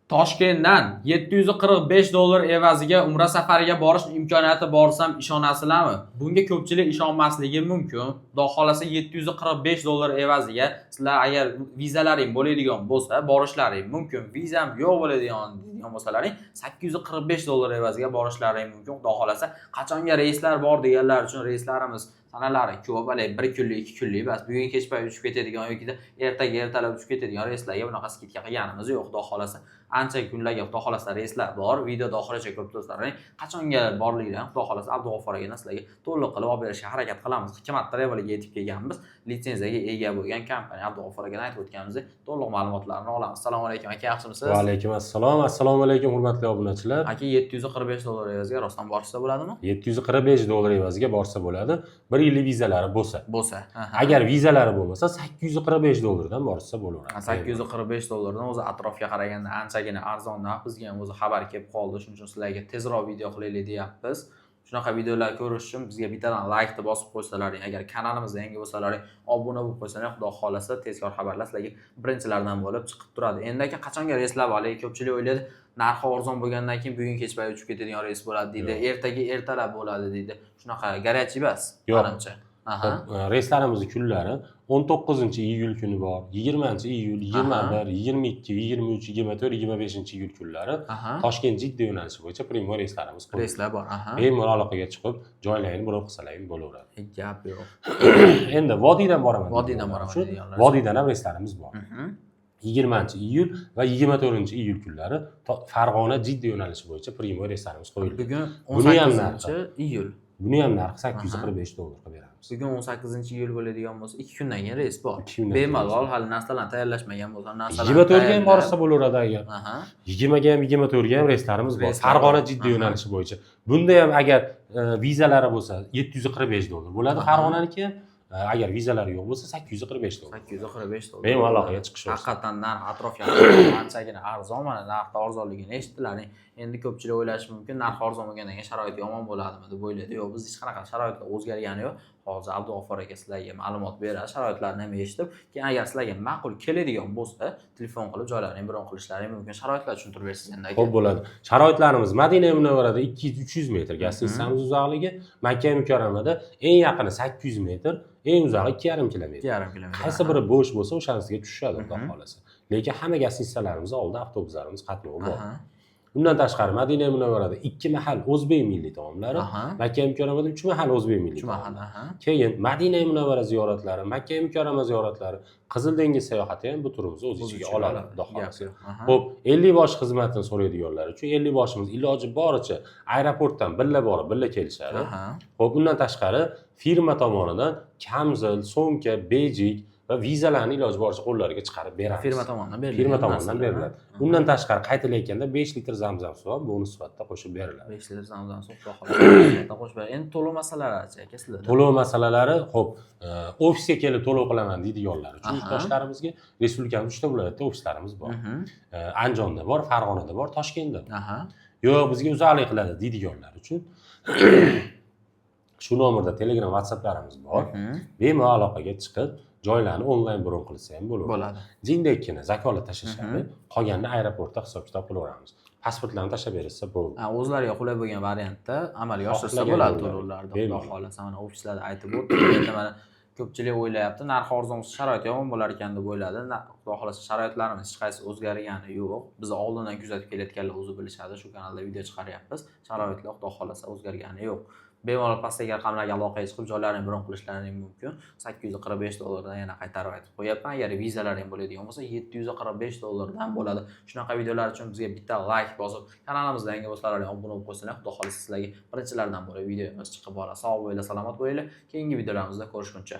Toshkentdan $745 evaziga Umra safariga borish imkoniyati borsam ishonasizlarmi? Bunga ko'pchilik ishonmasligi mumkin. Xudo xolasa $745 evaziga sizlar agar vizalaring bo'ladigan bo'lsa, borishlaring mumkin. Vizam yo'q bo'ladigan bo'lsalaring $845 evaziga borishlaring mumkin. Xudo xolasa qachonga reyslar bor deganlar uchun reyslarimiz sanalari ko'p, 1 kunlik, 2 kunlik bas. Bugun kech payt uchib ketadigan yoki ertaga ertalab uchib ketadigan reyslarga bunaqa skidka qilganimiz yo'q. Xudo xolasa ancha kunlarga Xudo xolasa reyslar bor. Videoda oxirigacha ko'rib turasizlar. Qachonga borligidan Xudo xolasa Abdug'ofur aka sizlarga to'liq qilib olib berishga harakat qilamiz. Hikmat Travel'ga yetib kelganmiz. Litsenziyaga ega bo'lgan kompaniya Abdug'ofur akaga aytib o'tganimizdek to'liq ma'lumotlarni olamiz. Assalomu alaykum aka, yaxshimisiz? Va alaykum assalom. Assalomu alaykum hurmatli obunachilar. Aka $745 evaziga rostdan borsa bo'ladimi? $745 evaziga borsa bo'ladi. 1 yillik vizalari bo'lsa. Aha. Agar vizalari bo'lmasa $845 dan borsa bo'laveradi. $845 dan o'zi atrofga qaraganda anchagina arzon narx. Bizga ham o'zi xabar kelib qoldi. Shuning uchun sizlarga tezroq video qilaylik deyapmiz. Shunaqa videolar ko'rish uchun bizga bittadan like bosib qo'ysalaring, agar kanalimizga yangi bo'lsalaring, obuna bo'lib qo'ysalaring, Xudo xolasa tezkor xabarlar sizlarga birinchilardan bo'lib chiqib turadi. Endi aka qachonga reyslar bor? Ko'pchilik o'ylaydi, narxi arzon bo'lgandan keyin bugun kech payt uchib ketadigan reys bo'ladi deydi, ertaga ertalab bo'ladi deydi. Shunaqa garantiyasi emas, menimcha. Reyslarimizni kunlari 19-iyul kuni bor, 20-iyul, 21, 22, 23, 24, 25-iyul kunlari Toshkent Jidda yo'nalishi bo'yicha primo reyslarimiz bor. Reyslar bor, Bemalol aloqaga chiqib, joylarini birov qilsalaring bo'laveradi. Gap yo'q. Endi vodiydan boraman. Vodiydan boraman. Vodiydan ham reyslarimiz bor. 20-iyul va 24-iyul kunlari Farg'ona Jidda yo'nalishi bo'yicha primo reyslarimiz qo'yildi. Bugun 18-iyul. Buni ham narxi $845 qilib beramiz. Bugun 18-iyul bo'ladigan bo'lsa, 2 kundan keyin reys bor. Bemalol hali narsalarni tayyorlashmagan bo'lsa, narsalarni 24 ga ham borsa bo'laveradi agar. 20 ga ham 24 ga ham reyslarimiz bor. Farg'ona Jidda yo'nalishi bo'yicha. Bunda ham agar vizalari bo'lsa $745 bo'ladi. Farg'onaniki ham agar vizalari yo'q bo'lsa $845. $845. Bemalol aloqaga chiqish. Haqiqatan narx atrofga anchagina arzon, mana narxda arzonligini eshitdilaring. Endi ko'pchilik o'ylashi mumkin, narx arzon bo'lgandan keyin sharoit yomon bo'ladimi deb o'ylaydi. Yo'q, biz hech qanaqa sharoitlar o'zgargani yo'q. Hozir Abdug'ofur aka sizlarga ma'lumot beradi, sharoitlarni ham eshitib, keyin agar sizlarga ma'qul keladigan bo'lsa, telefon qilib joylarini bron qilishlaring mumkin. Sharoitlar tushuntirib berasiz endi aka. Xo'p bo'ladi. Sharoitlarimiz Madina Munavvarada 200-300 metr gastritsamiz uzoqligi, Makka Mukarramada eng yaqini 800 metr, eng uzog'i 2,5 kilometr. 2,5 kilometr. Qaysi biri bo'sh bo'lsa, o'shanisiga tushadi, xudo xolasa. Lekin hamma gastritslarimiz oldida avtobuslarimiz qatnovi bor. Bundan tashqari Madina Munavvarada 2 mahal o'zbek milliy taomlari, Makka Mukarramada 3 mahal o'zbek milliy taomlari. Keyin Madina Munavvara ziyoratlari, Makka Mukarrama ziyoratlari, Qizil dengiz sayohati ham bu turimizni o'z ichiga oladi, xudo xolasa. Xo'p, 50 bosh xizmatini so'raydiganlar uchun 50 boshimiz iloji boricha aeroportdan billa borib, billa kelishadi. Xo'p, bundan tashqari firma tomonidan kamzil, so'mka, bejik va vizalarni iloji boricha qo'llariga chiqarib beramiz. Firma tomonidan beriladi. Firma tomonidan beriladi. Bundan tashqari qaytilayotganda 5 litr zamzam suvi ham bonus sifatida qo'shib beriladi. 5 litr zamzam suvi sifatida qo'shib beriladi. Endi to'lov masalalari-chi aka sizlarda? To'lov masalalari, xo'p, ofisga kelib to'lov qilaman deydiganlar uchun yurtdoshlarimizga respublikamizning 3 ta viloyatda ofislarimiz bor. Andijonda bor, Farg'onada bor, Toshkentda bor. Yo'q, bizga uzoqlik qiladi deydiganlar uchun shu nomerda Telegram, WhatsApplarimiz bor. Bemalol aloqaga chiqib joylarni onlayn bron qilsa ham bo'ladi. Jindekkina zakolat tashlashadi, qolganini aeroportda hisob-kitob qilaveramiz. Pasportlarni tashlab bersa bo'ldi. O'zlariga qulay bo'lgan variantda amalga oshirsa bo'ladi to'lovlarni. Xudo xolasa mana ofislarda aytib o'tdim. Endi mana ko'pchilik o'ylayapti, narx arzon, sharoit yomon bo'lar ekan deb o'yladi. Xudo xolasa sharoitlarimiz hech qaysi o'zgargani yo'q. Biz oldindan kuzatib kelayotganlar o'zi bilishadi. Shu kanalda video chiqaryapmiz. Sharoitlar Xudo xolasa o'zgargani yo'q. Bemalol pastdagi raqamlarga aloqaga chiqib joylarini bron qilishlaring mumkin. $845 dan yana qaytarib aytib qo'yapman. Agar vizalaring bo'ladigan bo'lsa $745 dan bo'ladi. Shunaqa videolar uchun bizga bitta like bosib, kanalimizga yangi bo'lsalaring obuna bo'lib qo'ysanglar, Xudo xolasa sizlarga birinchilardan bo'lib videomiz chiqib boradi. Sog' bo'linglar, salomat bo'linglar. Keyingi videolarimizda ko'rishguncha